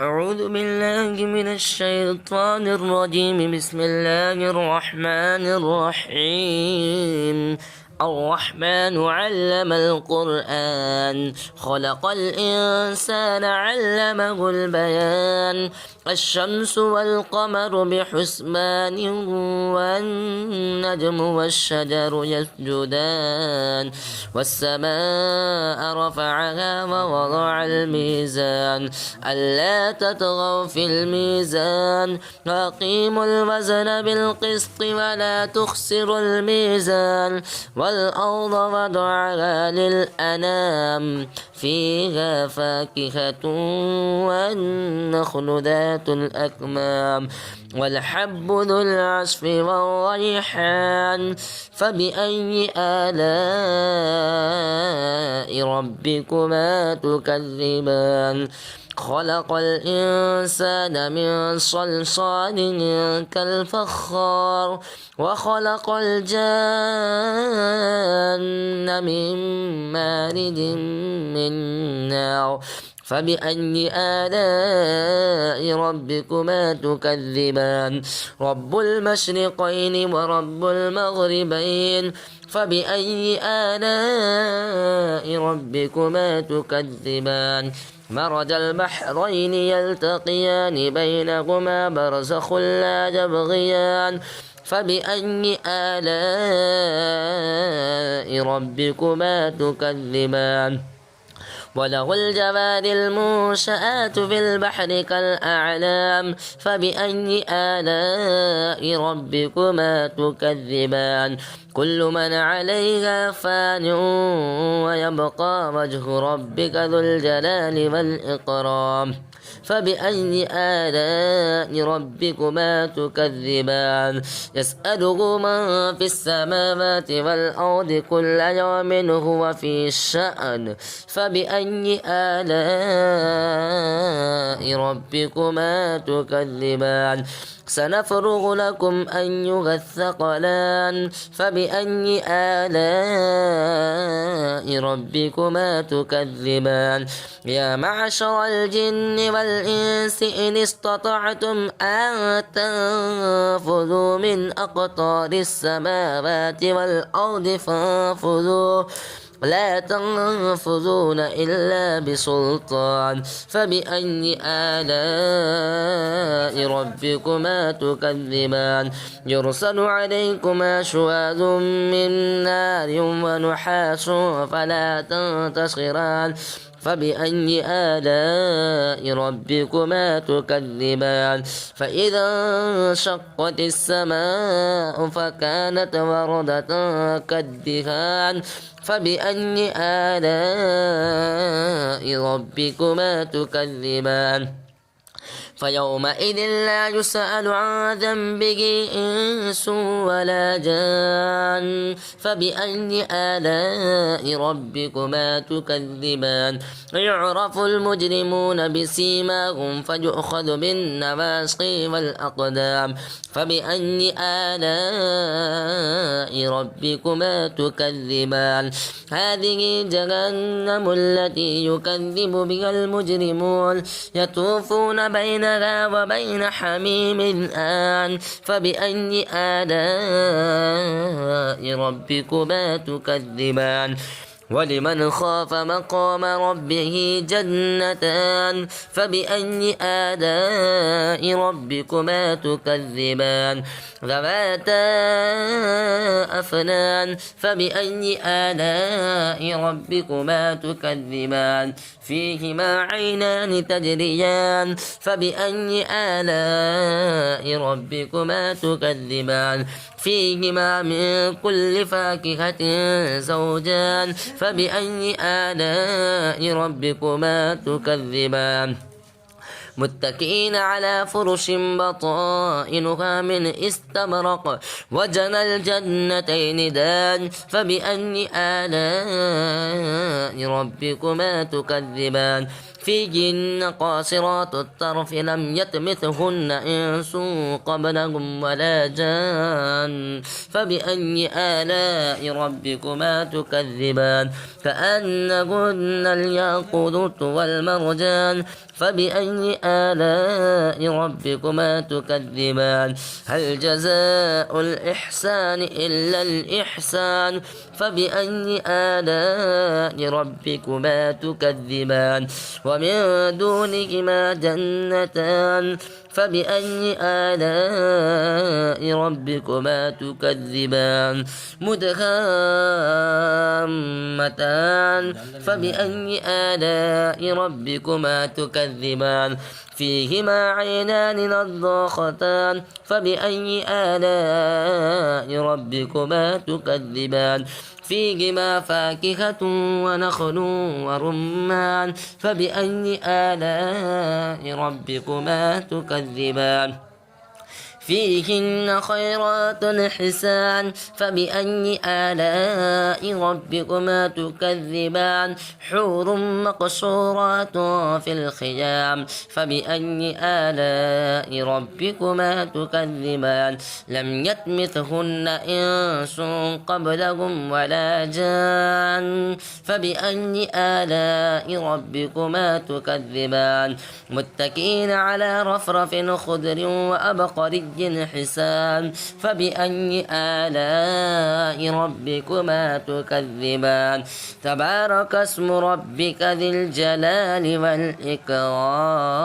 أعوذ بالله من الشيطان الرجيم. بسم الله الرحمن الرحيم. الرحمن علم القرآن، خلق الإنسان علمه البيان. الشمس والقمر بحسبان، والنجم والشجر يسجدان. والسماء رفعها ووضع الميزان، ألا تطغوا في الميزان، وأقيموا الوزن بالقسط ولا تخسروا الميزان. والأرض وضعها للأنام، فيها فاكهة والنخل ذات الأكمام، والحب ذو العصف والريحان. فبأي آلاء ربكما تكذبان؟ خلق الإنسان من صلصال كالفخار، وخلق الجان من مارد من نار. فبأي آلاء ربكما تكذبان؟ رب المشرقين ورب المغربين. فبأي آلاء ربكما تكذبان؟ مرج البحرين يلتقيان، بينهما برزخ لا يبغيان. فبأي آلاء ربكما تكذبان؟ وله الجوار المنشآت في البحر كالأعلام. فبأي آلاء ربكما تكذبان؟ كل من عليها فان، ويبقى وجه ربك ذو الجلال والإكرام. فبأي آلاء ربكما تكذبان؟ يسأله من في السماوات والأرض، كل يوم هو في شأن. فبأي آلاء ربكما تكذبان؟ سنفرغ لكم أيها الثقلان. فبأي آلاء ربكما تكذبان؟ يا معشر الجن والإنس إن استطعتم أن تنفذوا من أقطار السماوات والأرض فانفذوا، لا تنفذون إلا بسلطان. فبأي آلاء ربكما تكذبان؟ يرسل عليكما شواظ من نار ونحاس فلا تنتصران. فبأي آلاء ربكما تكذبان؟ فإذا انشقت السماء فكانت وردة كالدهان. فبأي آلاء ربكما تكذبان؟ فيومئذ لا يسأل عن ذنبه إنس ولا جان. فبأي آلاء ربكما تكذبان؟ يعرف المجرمون بسيماهم فيؤخذ بالنواصي والأقدام. فبأي آلاء ربكما تكذبان؟ هذه جهنم التي يكذب بها المجرمون، يطوفون بينها وبين حميم آن. فبأي آلاء ربكما تكذبان؟ ولمن خاف مقام ربه جنتان. فبأي آلاء ربكما تكذبان؟ ذواتا أفنان. فبأي آلاء ربكما تكذبان؟ فيهما عينان تجريان. فبأي آلاء ربكما تكذبان؟ فيهما من كل فاكهة زوجان. فبأي آلاء ربكما تكذبان؟ متكئين على فرش بطائنها من استبرق، وجنى الجنتين دان. فبأي آلاء ربكما تكذبان؟ فيهن قاصرات الطرف لم يطمثهن إنس قبلهم ولا جان فبأي آلاء ربكما تكذبان كأنهن الياقوت والمرجان فبأي آلاء ربكما تكذبان هل جزاء الإحسان إلا الإحسان فبأي آلاء ربكما تكذبان ومن دونهما جنتان فبأي آلاء ربكما تكذبان مدهامتان فبأي آلاء ربكما تكذبان فيهما عينان نضاختان فبأي آلاء ربكما تكذبان فيهما فاكهة ونخل ورمان فبأي آلاء ربكما تكذبان فيهن خيرات حسان فبأي آلاء ربكما تكذبان حور مقصورات في الخيام فبأي آلاء ربكما تكذبان لم يطمثهن إنس قبلهم ولا جان فبأي آلاء ربكما تكذبان متكئين على رفرف خضر وأبقري حسان فبأي آلاء ربكما تكذبان تبارك اسم ربك ذي الجلال والإكرام